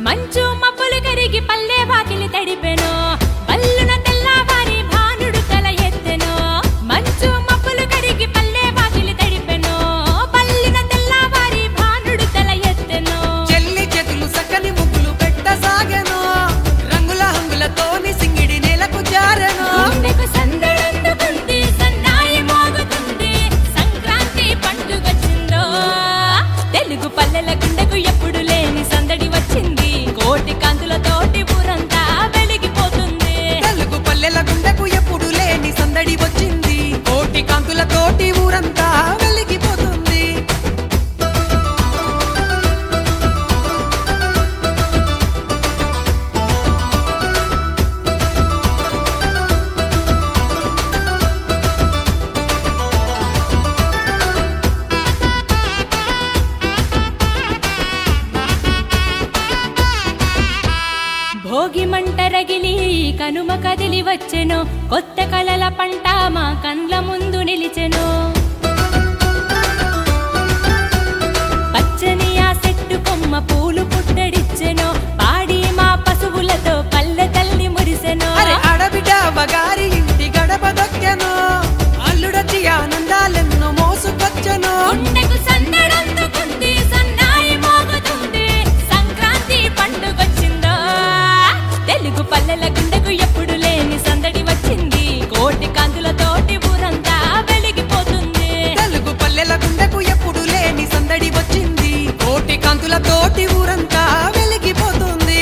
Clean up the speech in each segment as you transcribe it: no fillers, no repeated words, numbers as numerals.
మంచు మబ్బులు కరిగి పల్లె వాకిలి తడిపెను పల్లున తెల్లవారి భానుడు తల ఎత్తెను మంచు మబ్బులు కరిగి పల్లె వాకిలి తడిపెను పల్లున తెల్లవారి భానుడు తల ఎత్తెను చెల్లి చేతులు సక్కని ముగ్గులు పెట్టసాగెను రంగుల హంగులతోని సింగిడి నేలకు జారెను గుండెకు సందడందుకుంది సన్నాయి మోగుతుంది సంక్రాంతి పండుగొచ్చిందో తెలుగు పల్లెల గుండెకు ఎప్పుడు లేని సందడి వచ్చింది కోటి కాంతులతోటి ఊరంతా వెలిగిపోతుంది తెలుగు పల్లెల గుండెకు ఎప్పుడు లేని సందడి వచ్చింది కోటి కాంతులతోటి ఊరంతా వెలిగిపోతుంది భోగి మంట రగిలి కనుమ కదిలి వచ్చెను కొత్త కలల పంట మా కండ్ల ముందు నిలిచెను పచ్చని ఆ చెట్టు కొమ్మ పూలు పుట్టడిచ్చెను పాడి మా పశువులతో పల్లె తల్లి మురిసెను అడబిడ్డ బగారి ఇంటి గడప దొక్కెను అల్లుడచ్చి ఆనందాలెన్నో మోసుకొచ్చెను గుండెకు సందడందుకుంది సన్నాయి మోగుతుంది సంక్రాంతి పండుగొచ్చిందో తెలుగు పల్లెల గుండెకు ఎప్పుడు లేని సందడి వచ్చింది కోటి కాంతులతోటి ఊరంతా వెలిగిపోతుంది తెలుగు పల్లెల గుండెకు ఎప్పుడు లేని సందడి వచ్చింది కోటి కాంతులతోటి ఊరంతా వెలిగిపోతుంది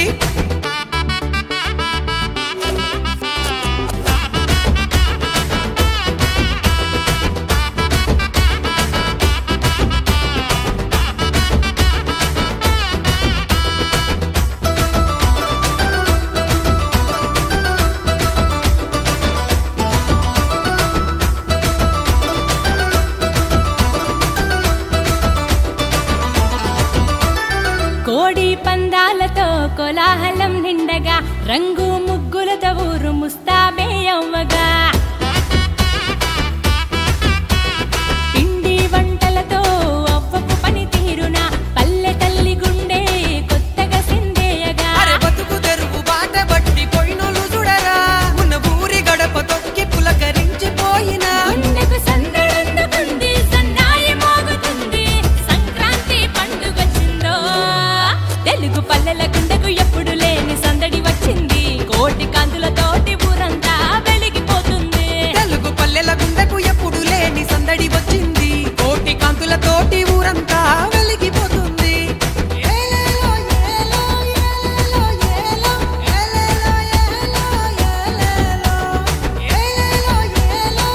కోడి పందాలతో కోలాహలం నిండగా రంగు ముగ్గులతో ఊరు ముస్తాబే అవ్వగా పిండి వంటలతో అవ్వకు పని తీరున పల్లె తల్లి గుండె కొత్తగా సిందేయగా బతుకు తెరువు బాట బట్టి పోయినోళ్ళు చూడరా ఉన్న ఊరి గడప తొక్కి పులకరించిపోయినా గుండెకు సందడందుకుంది సన్నాయి మోగుతుంది సంక్రాంతి పండుగొచ్చిందో తెలుగు పల్లెల గుండెకు ఎప్పుడు లేని సందడి వచ్చింది కోటి కాంతులతోటి ఊరంతా వెలిగిపోతుంది తెలుగు పల్లెల గుండెకు ఎప్పుడు లేని సందడి వచ్చింది కోటి కాంతులతోటి ఊరంతా వెలిగిపోతుంది ఏలేలో ఏలో ఏలేలో ఏలో ఏలేలో ఏలో ఏలేలో ఏలేలో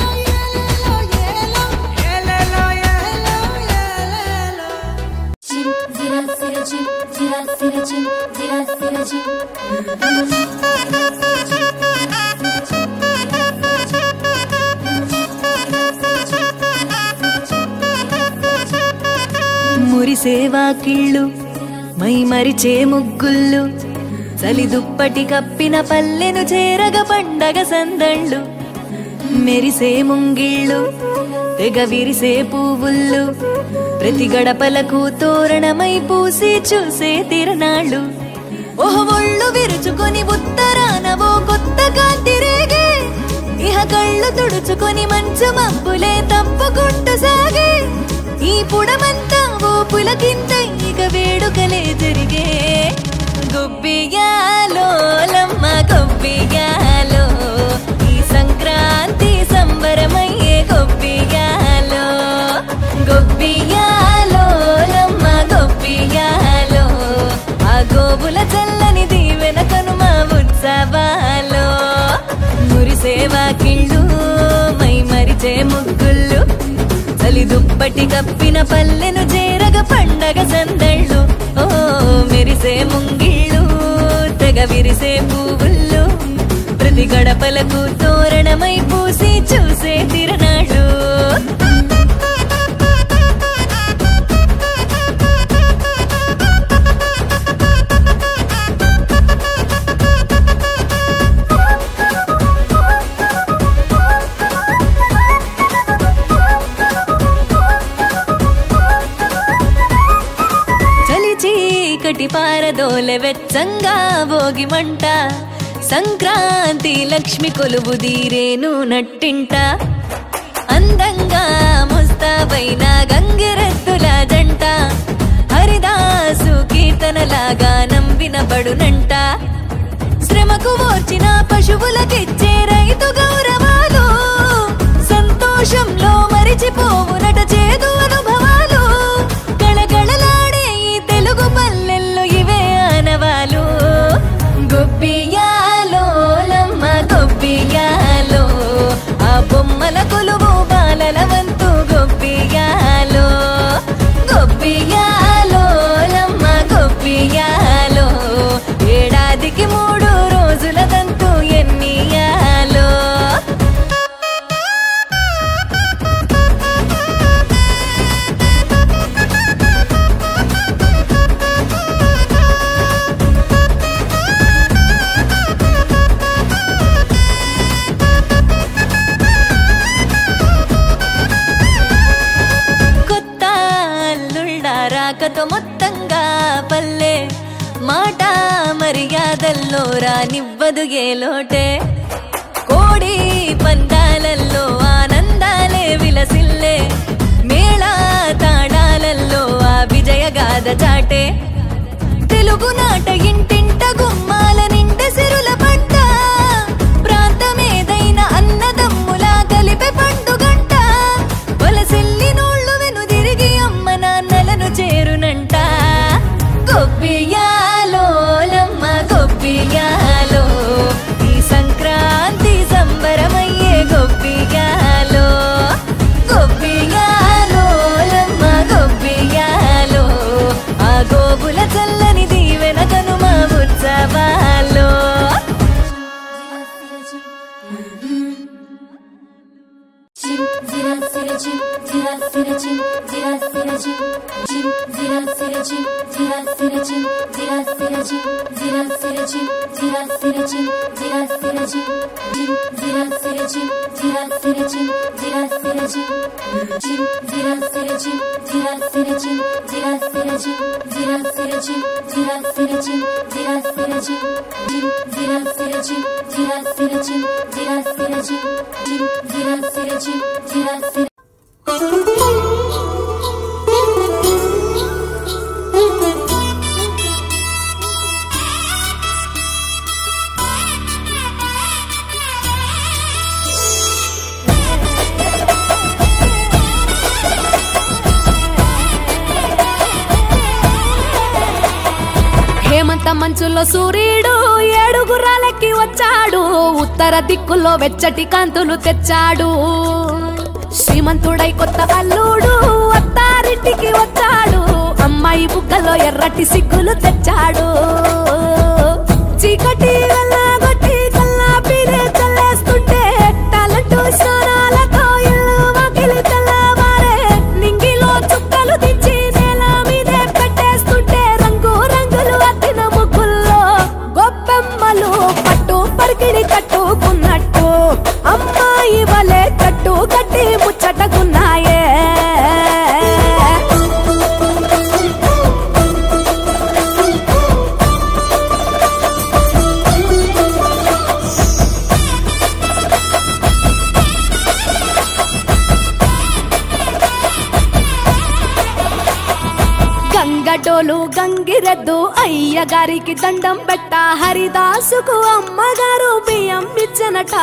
ఏలేలో ఏలేలో ఏలేలో Chim, zira, zira, chim, zira, zira, chim, zira, zira, chim. మురిసేవా కిళ్ళు మై మరిచే ముగ్గుళ్ళు చలి దుప్పటి కప్పిన పల్లెను చేరగ పండగ సందళ్ళు మెరిసే ముంగిళ్ళు తెగ విరిసే పువ్వుళ్ళు ప్రతి గడపలకు తోరణమై పూసి చూసే తిరణాళ్ళు ఓహో ఒళ్ళు విరుచుకొని ఉత్తరాన ఓ కొత్త కాంతి రేగే ఇహ కళ్ళు తుడుచుకొని మంచు మబ్బులే తప్పుకుంటూ సాగే ఈ పుడమంతా ఓ పులకింత ఇక వేడుకలే జరిగే గొబ్బియాలో లమ్మ గొబ్బియాలో ఈ సంక్రాంతి సంబరమయ్యే గొబ్బియాలో గొబ్బియాలో లమ్మ గొబ్బియాలో ఆ గోవుల చల్లని దీవెన కనుమ ఉత్సవాలో మురిసేవా కిళ్ళు మై మరిచే ముగ్గుళ్ళు చలి దుప్పటి కప్పిన పల్లెను చేరగ పండగ సందళ్ళు ఓ మెరిసే ముంగిళ్ళు తెగ విరిసే పువ్వుళ్ళు ప్రతి గడపలకు తోరణమై పూసి చూసే తిరణాళ్ళు చీకటి పారదోలె వెచ్చంగా భోగి మంట సంక్రాంతి లక్ష్మి కొలువు దీరేను నట్టింట అందంగా ముస్తాబైన గంగిరెద్దుల జంట హరిదాసు కీర్తనలాగా వినబడునంట శ్రమకు ఓర్చిన పశువులకిచ్చే రైతు గౌరవాలు సంతోషంలో మరిచిపోవునట చేదు అనుభవాలు గళగళలాడే ఈ తెలుగు పల్లెల్లో ఇవే ఆనవాలు గొబ్బియాలో లమ్మ గొబ్బియాలో ఆ బొమ్మల కొలువు బాలల వంతు గొబ్బియాలో గొబ్బియాలో లమ్మ గొబ్బియాలో ఏడాదికి 3 రోజుల దంతు ఎన్నియాలో కొత్త అల్లుళ్ళ రాకతో మొత్తంగా పల్లె మాట మర్యాదల్లో రానివ్వదు ఏ లోటే కోడి పందాలల్లో ఆనందాలే విలసిల్లే మేళా తాళాలల్లో ఆ విజయగాథ చాటే తెలుగు నాట ఇంటింట గుమ్మాల నిండె సిరుల పట్ట ప్రాంతమేదైనా అన్నదమ్ములా కలిపే పండుగంట వలసిల్లి నోళ్ళు వెనుదిరిగి అమ్మ నాన్నలను చేరునంట గొబ్బియాలో లమ్మ గొబ్బియాలో ఈ సంక్రాంతి సంబరమయ్యే గొబ్బియాలో గొబ్బియాలో లమ్మ గొబ్బియాలో ఆ గోవుల చల్లని దీవెన కనుమ ఉత్సవాలో హేమంత మంచులో సూర్యుడు 7 గుర్రాలెక్కి వచ్చాడు ఉత్తర దిక్కులో వెచ్చటి కాంతులు తెచ్చాడు శ్రీమంతుడై కొత్త అల్లుడు అత్తారింటికి వచ్చాడు అమ్మాయి బుగ్గలో ఎర్రటి సిగ్గులు తెచ్చాడు చీకటి వెళ్ళగొట్టి కల్లా పీరే చల్లేస్తుంటే టాలెంటు స్నానాలతో ఇల్లు వాకిలి తెల్లవారే నింగిలో చుక్కలు దించి నేల మీదే పెట్టేస్తుంటే రంగు రంగులు అద్దిన ముగ్గుల్లో గొప్పెమ్మలు పట్టు పరికిడి కట్టుకున్నట్టు అమ్మాయి వలే కట్టు కట్టి ముచ్చటకున్నాయే గంగటోలు గంగిరెద్దు అయ్యగారికి దండం పెట్ట హరిదాసుకు అమ్మగారు బియ్యం ఇచ్చనట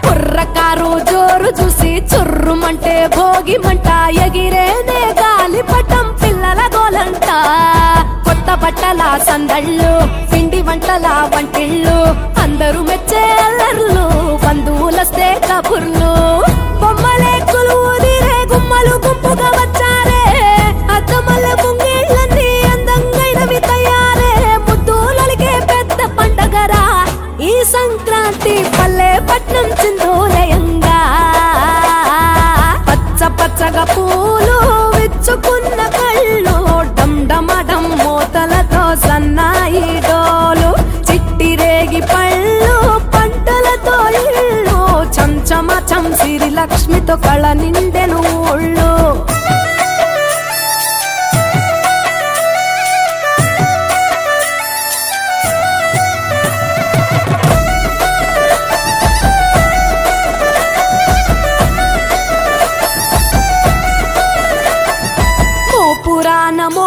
కుర్రకారు జోరు చూసి చుర్రుమంటే భోగి మంట ఎగిరేనే గాలిపటం పిల్లల గోలంట కొత్త బట్టల సందళ్ళు పిండి వంటల వంటిళ్ళు అందరూ మెచ్చే అల్లర్లు బంధువులస్తే కబుర్లు బొమ్మలే కొలువుదిరే గుమ్మలు గుంపుగా వచ్చారే అద్దమల్ల ముంగిళ్ళన్నీ అందంగైనవి తయారే ముద్దులకే పెద్ద పండగరా ఈ సంక్రాంతి పల్లె పట్నం చిందోలయంగా పచ్చ పచ్చగా పూలు విచ్చుకున్న కళ్ళు డమ్ డమడం మోతలతో సన్నాయి డోలు చిట్టి రేగి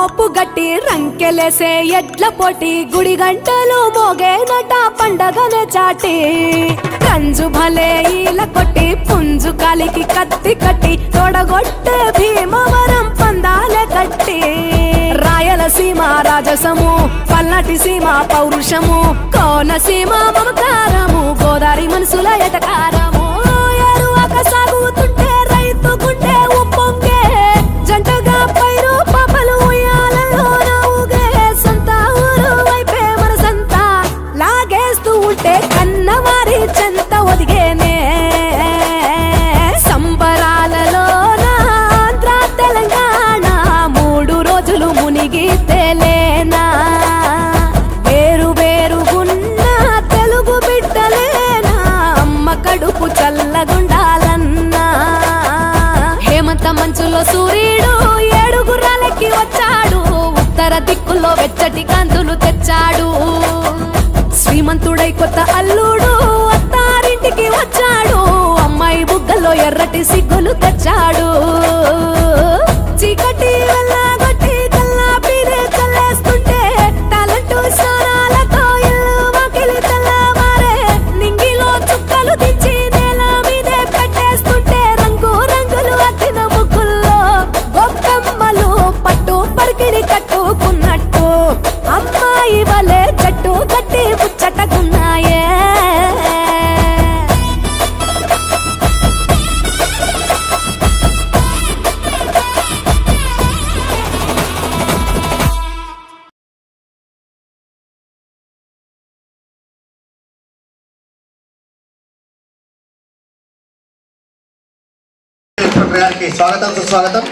మోపు గట్టి రంకెలేసే ఎడ్ల పోటీ గుడి గంటలు మోగేనట పండగనే చాటి కంజు భలే ఈల కొట్టి పుంజు కాలికి కత్తి కట్టి తోడగొట్టే భీమవరం పందాలే కట్టి రాయలసీమ రాజసము పల్నాటి సీమ పౌరుషము కోనసీమ మమకారము గోదావరి మనసుల ఎటకారము ఎరువక సాగుతుంటే రైతు గుండె ఉప్పొంగే జంటగా పైరు పాపలు ఉయ్యాలలో ఊగే సొంత ఊరు వైపే మనసంతా లాగేస్తూ ఉంటే కన్నవారి చెంత ఒదిగేనే సంబరాలలో ఆంధ్ర తెలంగాణ 3 రోజులు మునిగి తేలేనా వేరు వేరుగున్న తెలుగు బిడ్డలేనా అమ్మ కడుపు చల్లగుండాలన్నా హేమంత మంచులో సూర్యుడు 7 గుర్రాలకి వచ్చాడు ఉత్తర దిక్కులో వెచ్చటి కాంతులు తెచ్చాడు శ్రీమంతుడై కొత్త అల్లుడు అత్తారింటికి వచ్చాడు అమ్మాయి బుగ్గల్లో ఎర్రటి సిగ్గులు తెచ్చాడు చీకటి వెళ్ళగొట్టి కల్లా పీరే చల్లేస్తుంటే టాలెంట్ స్నానాలతో ఇల్లు వాకిలి తెల్లవారే నింగిలో చుక్కలు దించి నేల మీదే పెట్టేస్తుంటే రంగు రంగులు అద్దిన ముగ్గుల్లో గొప్పమ్మలు పట్టు పరికిణి కట్టుకున్నట్టు అమ్మాయి వలే జట్టు కట్టి ముచ్చటకున్నాయే గారికి స్వాగతం సుస్వాగతం.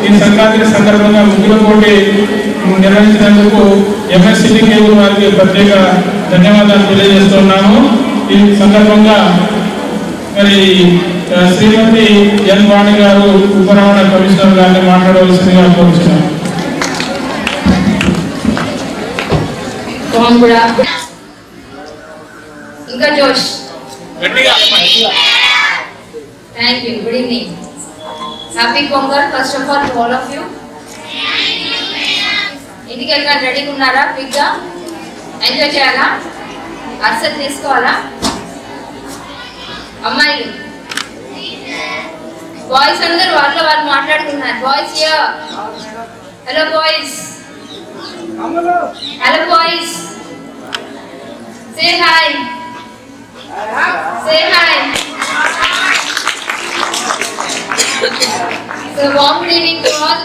ఈ సంక్రాంతి సందర్భంగా ముగ్గుల పోటీ నిర్వహించినందుకు ఎంఎస్సిటీ కేబుల్ వారికి ప్రత్యేక ధన్యవాదాలు తెలియజేస్తున్నాము. ఈ సందర్భంగా మరి శ్రీమతి ఎన్ వాణి గారు ఉప రవాణా కమిషనర్ గారిని మాట్లాడవలసిందిగా కోరుతున్నాను. ఇంకా జోష్. Thank you. Good evening. Happy pongal first of all to all of you. ఇంటికి వెళ్ళడానికి రెడీగా ఉన్నారా? బిగ్గా ఎంజాయ్ చేయాలా? అర్సలు తీసుకోవాలా? అమ్మాయిలు బాయ్స్ అందరూ వాళ్ళు మాట్లాడుతున్నారు. Boys here. Hello boys. Hello boys. Say hi. Say hi. So warm good evening to all.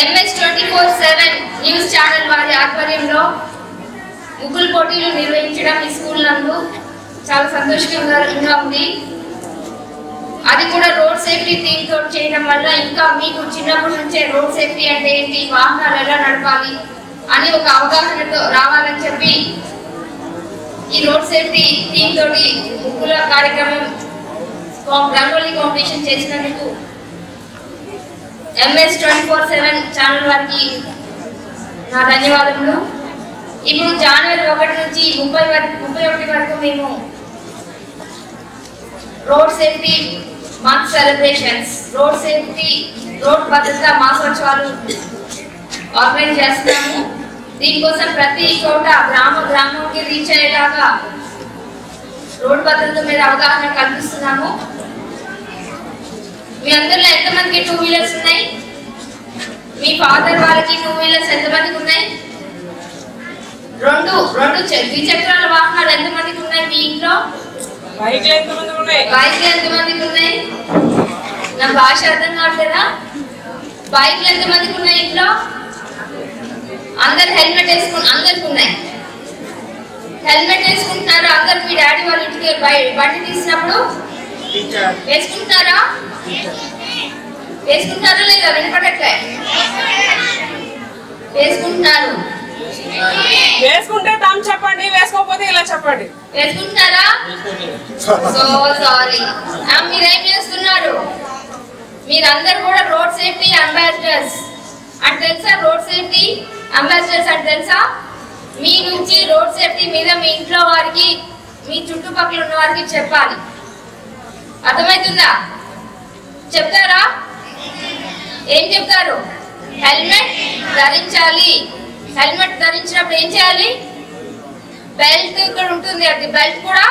MS 24/7 news channel వారి ఆధ్వర్యంలో ముగ్గుల పోటీలు నిర్వహించడం ఈ స్కూల్ నందు చాలా సంతోషంగా ఉంది. అది కూడా రోడ్ సేఫ్టీ థీమ్ తో చేయడం వల్ల ఇంకా మీకు చిన్నప్పటి నుంచే రోడ్ సేఫ్టీ అంటే ఏంటి, వాహనాలు ఎలా నడపాలి అని ఒక అవగాహనతో రావాలని చెప్పి ఈ రోడ్ సేఫ్టీ థీమ్ తోటి ముగ్గుల కార్యక్రమం రంగోలీ కాంపిటీషన్ చేసినందుకు MS 24/7 ఛానల్ వారికి నా ధన్యవాదములు. ఇప్పుడు జనవరి 1 నుంచి 31 వరకు మేము road safety month celebrations, road safety road భద్రత మాసోత్సవాలు ఆర్గనైజ్ చేస్తున్నాము. దీనికోసం ప్రతి చోట గ్రామంకి రీచ్ అయ్యేలాగా రోడ్ భద్రత మీద అవగాహన కల్పిస్తున్నాము. మీ అందరిలో ఎంతమందికి 2 వీలర్స్ ఉన్నాయి? మీ ఫాదర్ వాళ్ళకి 2 వీలర్స్ ఎంతమందికి ఉన్నాయి? రెండు ద్విచక్రాల వాహనాలు ఎంతమందికి ఉన్నాయి మీ ఇంట్లో? బైక్లు ఎంతమందికి ఉన్నాయి? నా భాష అర్థం కావట్లేదా? బైక్లు ఎంతమందికి ఉన్నాయి ఇంట్లో? అందరు హెల్మెట్ వేసుకుని అందరికి ఉన్నాయి. హెల్మెట్ వేసుకుంటున్నారా అందరు? మీ డాడీ వాళ్ళ ఇంటికి బండి తీసినప్పుడు వేసుకుంటున్నారా? వేసుకుంటారా లేదా? వినపడట్లే. వేసుకుంటున్నారు. వేసుకుంటే తమ్ చెప్పండి, వేసుకోకపోతే ఇలా చెప్పండి. వేసుకుంటున్నారా? So sorry. మీరేం చేస్తున్నారు? మీరందరూ కూడా రోడ్ సేఫ్టీ అంబాసిడర్స్ అంటే తెలుసా? రోడ్ సేఫ్టీ అంబాసిడర్స్ అంటే తెలుసా? మీ నుంచి రోడ్ సేఫ్టీ మీద మీ ఇంట్లో వారికి, మీ చుట్టుపక్కల ఉన్న వారికి చెప్పాలి. అర్థమవుతుందా? చెప్తారా? ఏం చెప్తారు? హెల్మెట్ ధరించాలి. హెల్మెట్ ధరించినప్పుడు ఏం చేయాలి? బెల్ట్ ఇక్కడ ఉంటుంది, అది బెల్ట్ కూడా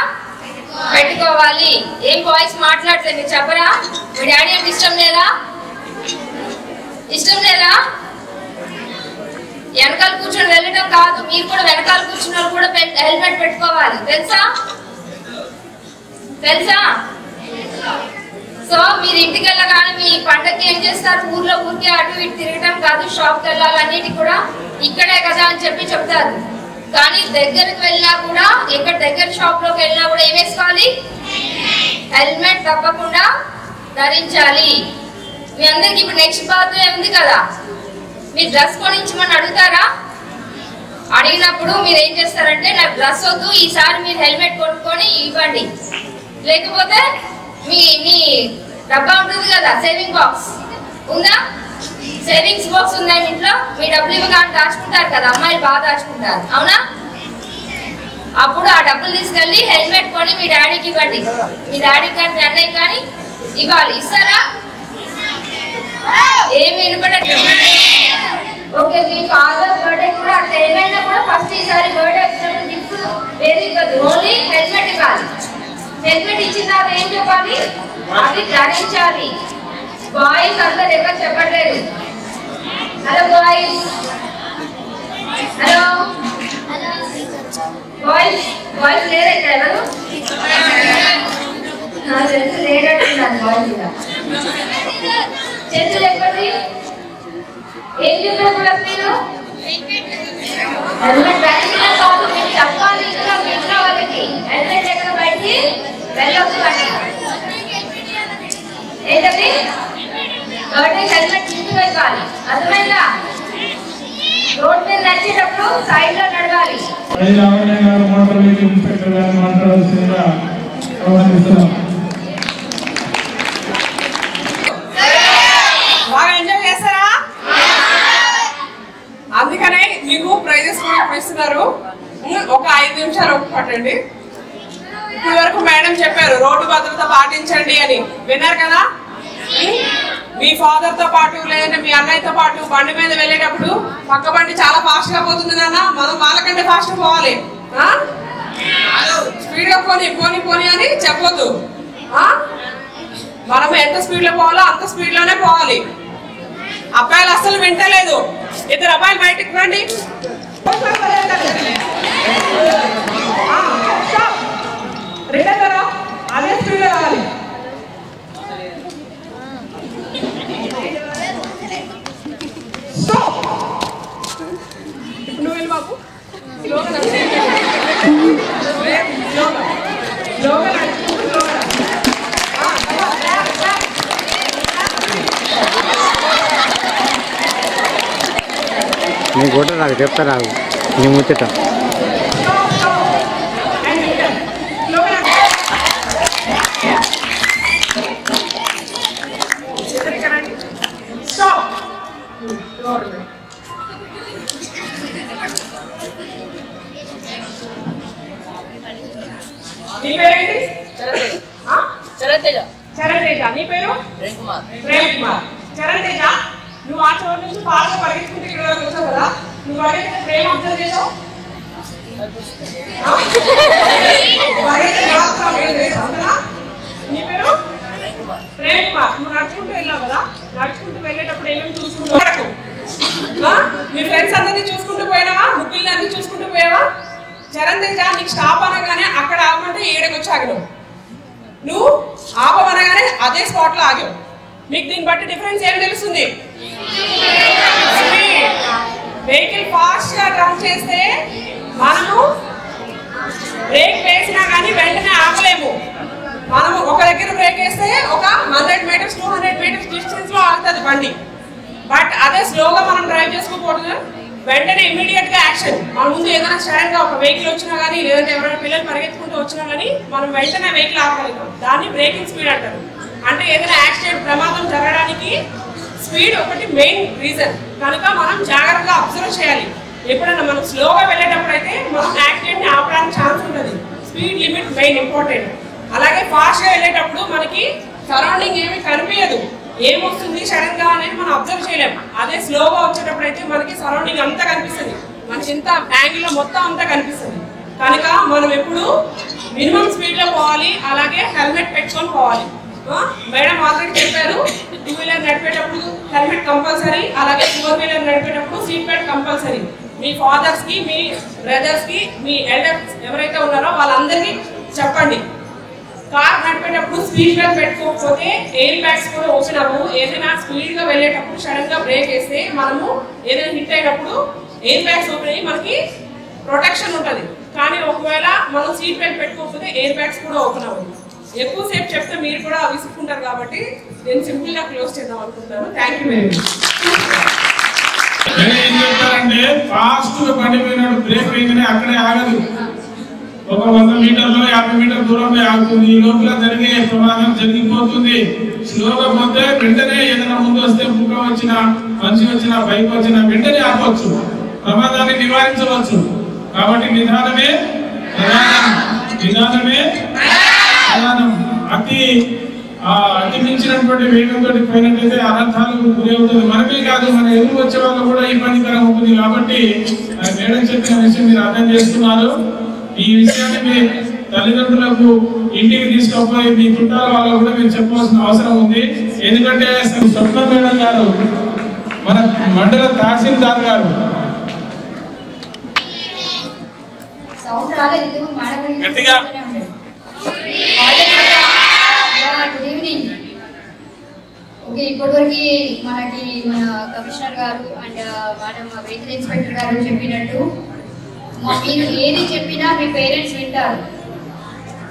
పెట్టుకోవాలి. ఏం వాయిస్ మాట్లాడలేదు మీరు చెప్పరా? మీ డాడీ అంటే ఇష్టం లేదా? ఇష్టం లేదా? వెనకాల కూర్చొని వెళ్ళడం కాదు, మీరు కూడా వెనకాల కూర్చున్న వాళ్ళు కూడా హెల్మెట్ పెట్టుకోవాలి. తెలుసా? తెలుసా? సో మీరు ఇంటికి వెళ్ళగానే మీ పండగకి ఏం చేస్తారు? ఊరికి అటు ఇటు తిరగడం కాదు, షాప్కి వెళ్ళాలి, అన్నిటికి కూడా ఇక్కడే కదా అని చెప్పి చెప్తారు. కానీ దగ్గరికి వెళ్ళినా కూడా, ఎక్కడ దగ్గర షాప్ లోకి వెళ్ళినా కూడా ఏం వేసుకోవాలి? హెల్మెట్ తప్పకుండా ధరించాలి. మీ అందరికి ఇప్పుడు నెక్స్ట్ బర్త్డే ఉంది కదా, మీరు డ్రెస్ కొనించమని అడుగుతారా? అడిగినప్పుడు మీరు ఏం చేస్తారంటే, నాకు డ్రెస్ వద్దు, ఈసారి మీరు హెల్మెట్ కొనుక్కొని ఇవ్వండి. లేకపోతే మీ మీ డబ్బా ఉంటుంది కదా, సేవింగ్ బాక్స్ ఉందా? సేవింగ్స్ బాక్స్ ఉందా ఇంట్లో? మీ డబ్బులు ఇవ్వగానే దాచుకుంటారు కదా, అమ్మాయిలు బాగా దాచుకుంటారు, అవునా? అప్పుడు ఆ డబ్బులు తీసుకెళ్ళి హెల్మెట్ కొని మీ డాడీకి ఇవ్వండి. మీ డాడీకి కానీ మీ అన్నయ్యకి కానీ ఇవ్వాలి. ఇస్తారా? ఏమి వినపడట్లేదు. ఓకే, మీ ఫాదర్ బర్త్డే కూడా అంటే ఏమైనా కూడా ఫస్ట్ ఈసారి బర్త్డే వచ్చినప్పుడు గిఫ్ట్ వేరే ఇవ్వదు, ఓన్లీ హెల్మెట్ ఇవ్వాలి. హెల్మెట్ ఇచ్చిన తర్వాత ఏం చెప్పాలి? అది ధరించాలి. బాయ్స్ అందరు ఎవరు చెప్పట్లేదు. Hello boys, hello boys. Boys లేరా ఇక్కడ ఎవరు? నాకు తెలిసి లేనట్టున్నాను బాయ్స్ కూడా. చేతులు ఎక్కడి? ఏం చెప్పారు మీరు? హెల్మెట్ ధరించిన కాదు, మీరు చెప్పాలి ఇంకా మిగతా వాళ్ళకి హెల్మెట్ ఎక్కడ బయటికి వెళ్ళొద్దు అని. ఏంటది? బర్త్డే హెల్మెట్ తీసుకువెళ్ళాలి. అర్థమైందా? రోడ్ మీద నడిచేటప్పుడు సైడ్ లో నడవాలి. మోటార్ వెహికల్ ఇన్స్పెక్టర్ గారు మాట్లాడాల్సిందిగా ఆహ్వానిస్తున్నాం. బాగా ఎంజాయ్ చేస్తారా? అందుకనే మీకు ప్రైజెస్ కూడా ఇస్తున్నారు. ఒక 5 నిమిషాలు ఒక పట్టండి. ఇప్పటి వరకు మేడం చెప్పారు రోడ్డు భద్రత పాటించండి అని, విన్నారు కదా? మీ ఫాదర్ తో పాటు లేదా మీ అన్నయ్యతో పాటు బండి మీద వెళ్ళేటప్పుడు పక్క బండి చాలా ఫాస్ట్ గా పోతుంది నాన్న, మనం వాళ్ళకంటే ఫాస్ట్ పోవాలి. స్పీడ్ గా పోని అని చెప్పొద్దు. మనం ఎంత స్పీడ్ లో పోవాలో అంత స్పీడ్ లోనే పోవాలి. అబ్బాయిలు అస్సలు వింటలేదు. 2 అబ్బాయిలు బయటకు రండి. అదే స్పీడ్ లో రావాలి. ఇప్పుడు నువ్వు వెళ్ళి బాబు నీ కూడా నాకు చెప్తా, నాకు నీ ముచ్చట. నీ పేరేంటి? చరణ్ తేజ. నీ పేరు? ప్రేమ్ కుమార్. చరణ్ తేజ, నువ్వు ఆ చోటు నుంచి పాటలు పరిగెత్తుకుంటే ఇక్కడ వరకు వచ్చావు కదా, నువ్వు పరిగెత్తే ప్రేమ అబ్జర్వ్ చేసావు? నీ పేరు? ప్రేమ్ కుమార్. నువ్వు నడుచుకుంటూ వెళ్ళావు కదా, నడుచుకుంటూ వెళ్ళేటప్పుడు ఏమేమి చూసుకుంటూ మీ ఫ్రెండ్స్ అందరినీ చూసుకుంటూ పోయినావా? ముగ్గుల్ని అన్ని చూసుకుంటూ పోయావా? చరణ్ తేజ, నీకు స్టాప్ అనగానే అక్కడ ఆగమంటే ఏడకి వచ్చి ఆగావు. నువ్వు ఆపమనగానే అదే స్పాట్ లో ఆగావు. మీకు దీన్ని బట్టి డిఫరెన్స్ ఏం తెలుస్తుంది? వెహికల్ ఫాస్ట్ గా రన్ చేస్తే మనము బ్రేక్ వేసినా కానీ వెంటనే ఆపలేము. మనము ఒక దగ్గర బ్రేక్ వేస్తే ఒక 100 మీటర్స్ 200 మీటర్స్ డిస్టెన్స్ లో ఆగుతుంది బండి. బట్ అదే స్లోగా మనం డ్రైవ్ చేసుకోకూడదు. వెంటనే ఇమీడియట్ గా యాక్షన్. మన ముందు ఏదైనా సడన్ గా ఒక వెహికల్ వచ్చినా కానీ లేదంటే ఎవరైనా పిల్లలు పరిగెత్తుకుంటూ వచ్చినా కానీ మనం వెంటనే వెహికల్ ఆపగలుగుతాం. దాన్ని బ్రేకింగ్ స్పీడ్ అంటారు. అంటే ఏదైనా యాక్సిడెంట్ ప్రమాదం జరగడానికి స్పీడ్ ఒకటి మెయిన్ రీజన్. కనుక మనం జాగ్రత్తగా అబ్జర్వ్ చేయాలి. ఎప్పుడైనా మనం స్లోగా వెళ్ళేటప్పుడు అయితే మనం యాక్సిడెంట్ ని ఆపడానికి ఛాన్స్ ఉంటుంది. Speed limit main important. అలాగే ఫాస్ట్ గా వెళ్ళేటప్పుడు మనకి సరౌండింగ్ ఏమీ కనిపించదు, ఏమొస్తుంది సడన్ గా అనేది మనం అబ్జర్వ్ చేయలేము. అదే స్లోగా వచ్చేటప్పుడు అయితే మనకి సరౌండింగ్ అంతా కనిపిస్తుంది, మనకి ఇంత యాంగిల్ లో మొత్తం అంతా కనిపిస్తుంది. కనుక మనం ఎప్పుడు మినిమం స్పీడ్ లో పోవాలి. అలాగే హెల్మెట్ పెట్టుకొని పోవాలి. మేడం ఆల్రెడీ చెప్పారు, 2 వీలర్ నడిపేటప్పుడు హెల్మెట్ కంపల్సరీ, అలాగే 4 వీలర్ నడిపేటప్పుడు సీట్ బెల్ట్ కంపల్సరీ. మీ ఫాదర్స్ కి, మీ బ్రదర్స్ కి, మీ ఎల్డర్స్ ఎవరైతే ఉన్నారో వాళ్ళందరికీ చెప్పండి. కార్ నడిపేటప్పుడు స్పీడ్ బెల్ట్ పెట్టుకోకపోతే ఎయిర్ బ్యాగ్స్ కూడా ఓపెన్ అవ్వవు. ఏదైనా స్పీడ్ గా వెళ్ళేటప్పుడు సడన్ గా బ్రేక్ వేస్తే మనము ఏదైనా హిట్ అయినప్పుడు ఎయిర్ బ్యాగ్స్ ఓపెన్ అయ్యి మనకి ప్రొటెక్షన్ ఉంటుంది. కానీ ఒకవేళ మనం సీట్ బెల్ట్ పెట్టుకోకపోతే ఎయిర్ బ్యాగ్స్ కూడా ఓపెన్ అవ్వదు. ఎక్కువసేపు చెప్తే మీరు కూడా విసుకుంటారు కాబట్టి నేను సింపుల్ గా క్లోజ్ చేద్దాం అనుకుంటాను. Thank you very much. ఏం చెప్తారంటే ఫాస్ట్ గా బండి పోయినాడు, బ్రేక్ వేయగానే అక్కడే ఆగదు. ఒక 100 మీటర్లు 50 మీటర్ల దూరంలో ఆగుతుంది. ఈ లోపల జరిగే ప్రమాదం జరిగిపోతుంది. స్లోగా పోతే వెంటనే ఏదైనా ముందు వస్తే బుక్క వచ్చినా, మనిషి వచ్చినా, బైక్ వచ్చినా వెంటనే ఆపవచ్చు, ప్రమాదాన్ని నివారించవచ్చు. కాబట్టి నిదానమే ప్రధానం. అతి మించినటువంటి వేగంతో పోయినట్లయితే అనర్థాలకు గురి అవుతుంది. మనమే కాదు, మన ఎదురు వచ్చే వాళ్ళు కూడా ఇబ్బందికరం అవుతుంది. కాబట్టి మేడం చెప్పిన విషయం మీరు అర్థం చేస్తున్నారు. ఈ విషయాన్ని మీ తల్లిదండ్రులకు ఇంటికి తీసుకుపోయి మీ చుట్టాల వాళ్ళకు కూడా మీరు చెప్పవలసిన అవసరం ఉంది. ఎందుకంటే స్వప్న మేడం గారు మన మండల తహసీల్దార్ గారు గట్టిగా గుడ్ ఈవినింగ్. ఓకే, ఇప్పటివరకు మన కమిషనర్ గారు అండ్ మేడం వెహికల్ ఇన్స్పెక్టర్ గారు చెప్పినట్టు మీరు ఏది చెప్పినా మీ పేరెంట్స్ వింటారు.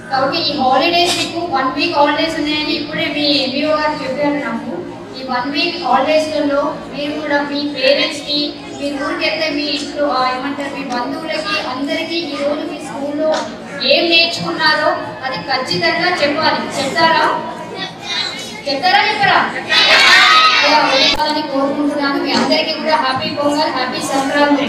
కాబట్టి ఈ హాలిడేస్ మీకు 1 వీక్ హాలిడేస్ ఉన్నాయని ఇప్పుడే మీ ఎంఈఓ గారు చెప్పారు నాకు. ఈ 1 వీక్ హాలిడేస్లలో మీరు కూడా మీ పేరెంట్స్కి, మీ ఊరికి వెళ్తే మీ ఇంట్లో ఏమంటారు మీ బంధువులకి అందరికీ ఈరోజు మీ స్కూల్లో ఏం నేర్చుకున్నారో అది ఖచ్చితంగా చెప్పాలి. చెప్తారా? చెప్పరా? కోరుకుంటున్నాను. మీ అందరికీ కూడా హ్యాపీ పొంగల్, హ్యాపీ సంక్రాంతి.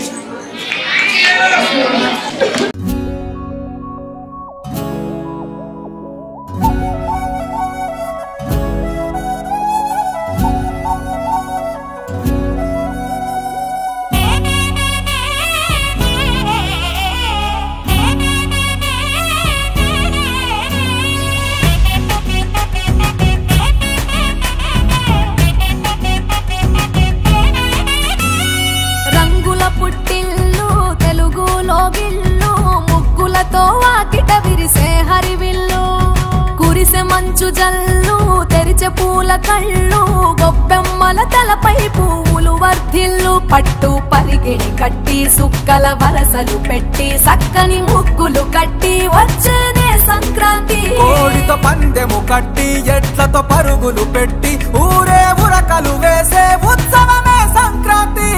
మంచు జల్లు తెరిచే పూల కళ్ళు, గొప్పెమ్మల తలపై పువ్వులు వర్ధిల్లు, పట్టు పరిగిడి కట్టి సుక్కల వరసలు పెట్టి సక్కని ముగ్గులు కట్టి వచ్చేనే సంక్రాంతి. కోడితో పందెము కట్టి ఎట్లతో పరుగులు పెట్టి ఊరే ఉరకలు వేసే ఉత్సవమే సంక్రాంతి.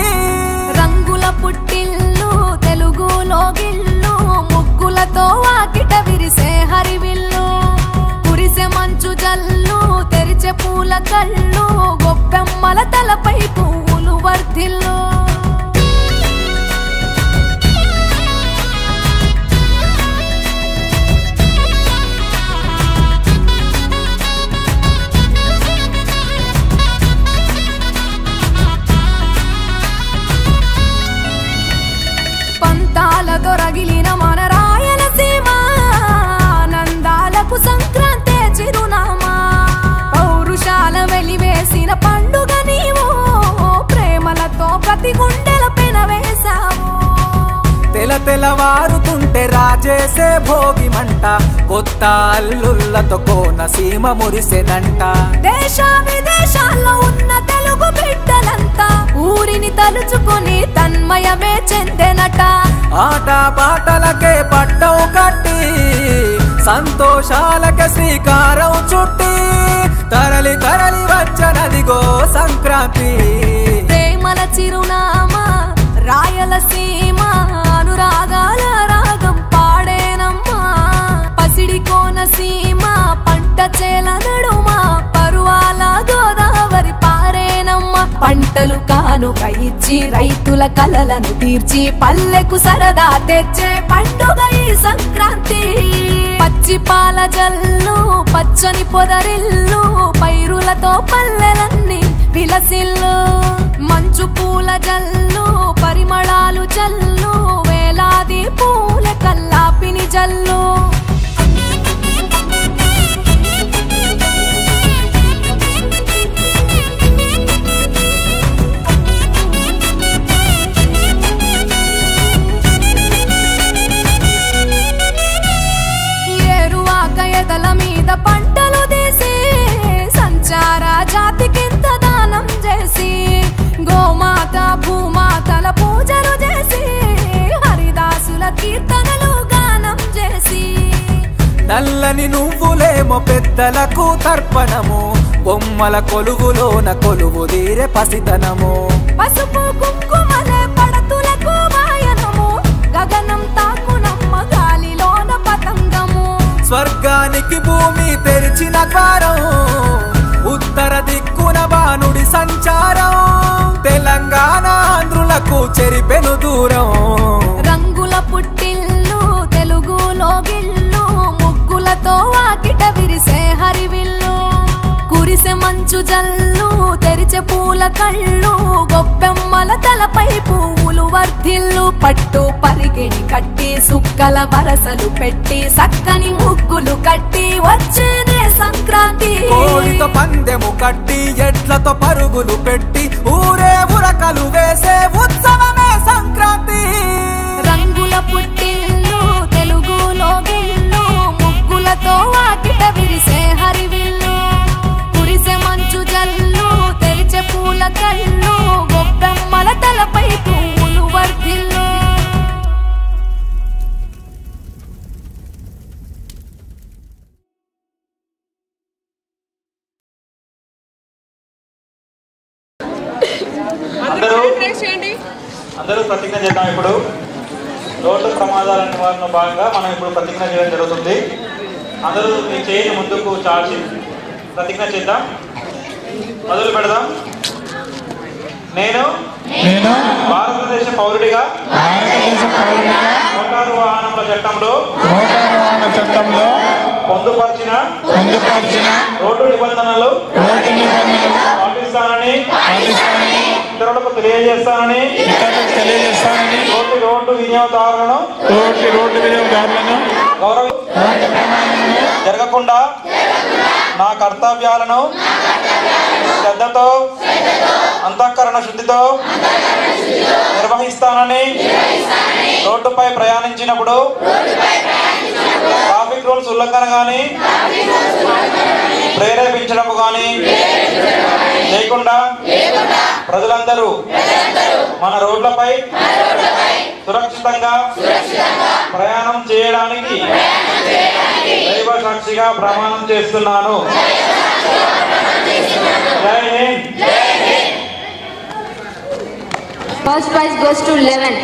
రంగుల పుట్టిల్లు తెలుగులో గిల్లు, ముగ్గులతో వాకిట విరిసే హరివిల్లు, మంచు జల్లు తెరిచే పూల కళ్ళు, గొప్పెమ్మల తలపై పువ్వులు వర్ధిల్లు. పంతాలతో రగిలిన మన రాయలసీమ, ఆనందాలకు సంక్రాంతి చిరునామా. పౌరుషాల వెలివేసిన పండుగ నీవు, ప్రేమలతో ప్రతి గుండెల పెనవేశావు. తెలవారుతుంటే రాజేసే భోగి మంట, కొత్త అల్లుళ్ళతో కోనసీమ మురిసెనంట. దేశ విదేశాల్లో ఉన్న తెలుగు బిడ్డలంతా తాత ఊరిని తలుచుకుని తన్మయమే చెందెనట. ఆట పాటలకే పట్టం కట్టి సంతోషాలకే శ్రీకారం చుట్టి తరలి తరలి వచ్చనదిగో సంక్రాంతి. ప్రేమల చిరునామా రాయలసీమ అనురాగాల రాగం పాడేనమ్మా. పసిడి కోనసీమ పంట చేల నడుమ పరువాల గోదావరి పారేనమ్మ. పంటలు కానుక ఇచ్చి రైతుల కలలను తీర్చి పల్లెకు సరదా తెచ్చే పండుగ ఈ సంక్రాంతి. పచ్చి పాల జల్లు పచ్చని పొదరిల్లు పైరులతో పల్లెలన్నీ విలసిల్లు. మంచు పూల జల్లు పరిమళాలు జల్లు వేలాది పూల కల్లాపిని జల్లు. ఏరువాక ఎదల మీద పంటలు తీసి సంచార జాతికింత దానం చేసి గోమాత భూమాతల పూజలు చేసి హరిదాసుల కీర్తనలు గానం చేసి. నల్లని నువ్వులేమో పెద్దలకు తర్పణము బొమ్మల కొలువులోన కొలువు తీరే పసితనము. పసుపు కుంకుమలే పడతులకు వాయనము గగనం తాకునమ్మ గాలిలోన పతంగము. స్వర్గానికి భూమి తెరిచిన ద్వారం ఉత్తర దిక్కున బాణుడి సంచారం తెలంగాణ ఆంధ్రులకు చెరిపెను దూరం. రంగుల పుట్టిల్లు తెలుగులో గిల్లు ముగ్గులతో వాకిట విరిసే హరివిల్లు. కురిసె మంచు జల్లు తెరిచే పూల కళ్ళు గొప్పెమ్మల తలపై పువ్వులు వర్ధిల్లు. పట్టు పరిగిణి కట్టి సుక్కల వరసలు పెట్టి సక్కని ముగ్గులు కట్టి వచ్చేనే సంక్రాంతి. కోడితో పందెము కట్టి ఎడ్లతో పరుగులు పెట్టి ఊరే ఉరకలు వేసే ఉత్సవమే సంక్రాంతి. రంగుల పుట్టిల్లు తెలుగులో గిల్లు ముగ్గులతో వాకిట విరిసే హరివిల్లు. కురిసె మంచు జల్లు తెరిచే పూల కళ్ళు గొప్పెమ్మల తలపై పువ్వులు వర్ధిల్లు. అందరూ ప్రతిజ్ఞ చేద్దాం. ఇప్పుడు రోడ్డు ప్రమాదాల నివారణ భాగంగా మనం ఇప్పుడు ప్రతిజ్ఞ చేయడం జరుగుతుంది. అందరూ మీ చేయిని ముందుకు చాచి ప్రతిజ్ఞ చేద్దాం. మొదలు పెడదాం. నేను భారతదేశ పౌరుడిగా మోటారు వాహనముల చట్టంలో పొందుపరిచిన రోడ్డు నిబంధనలు పాటిస్తానని ఇతరులకు తెలియజేస్తానని రోడ్డు వినియోగదారులను గౌరవ జరగకుండా నా కర్తవ్యాలను శ్రద్ధతో అంతఃకరణ శుద్ధితో నిర్వహిస్తానని రోడ్డుపై ప్రయాణించినప్పుడు ట్రాఫిక్ రూల్స్ ఉల్లంఘన కానీ ప్రేరేపించడం కానీ చేయకుండా ప్రజలందరూ మన రోడ్లపై సురక్షితంగా ప్రయాణం చేయడానికి దైవ సాక్షిగా ప్రమాణం చేస్తున్నాను. జై Hind. First prize goes to 11.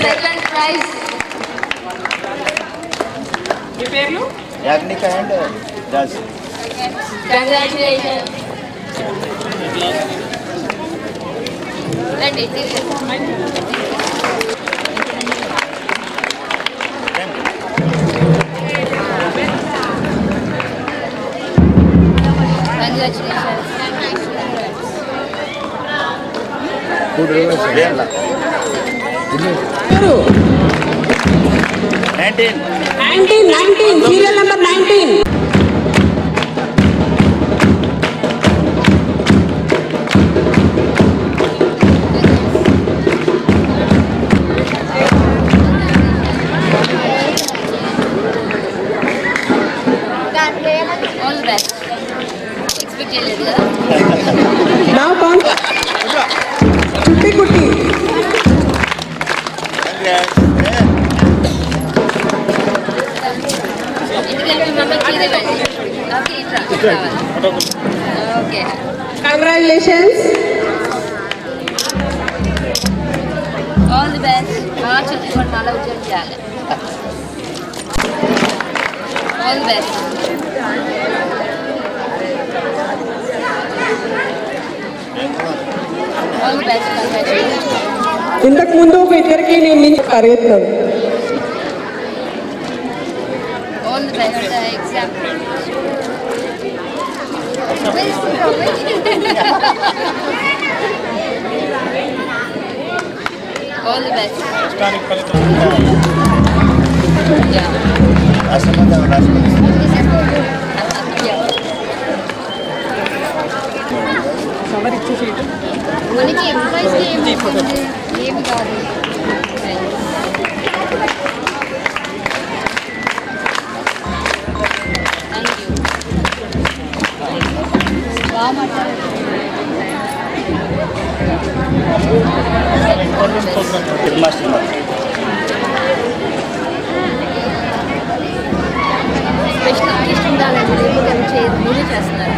Second prize. మీ పేర్లు? Yagnika and Raj. Congratulations. Ready. Serial number 19. నా పాంక్ చుట్టి కుట్టి కంగ్రాచులేషన్స్. All the best. బాగా చదువుకోండి, మళ్ళీ ఉద్యోగం చేయాలి. All the best. All the best. ఇంతకు ముందు ఒక ఇద్దరికి నేను పరిగెత్తాను. All the best. Exam all the best. మనకి ఎంప్లాయీస్ ఏమి కాదు. బాగా మాట్లాడారు. స్పెషల్ ఉండాలండి. మీరే చేస్తున్నారు.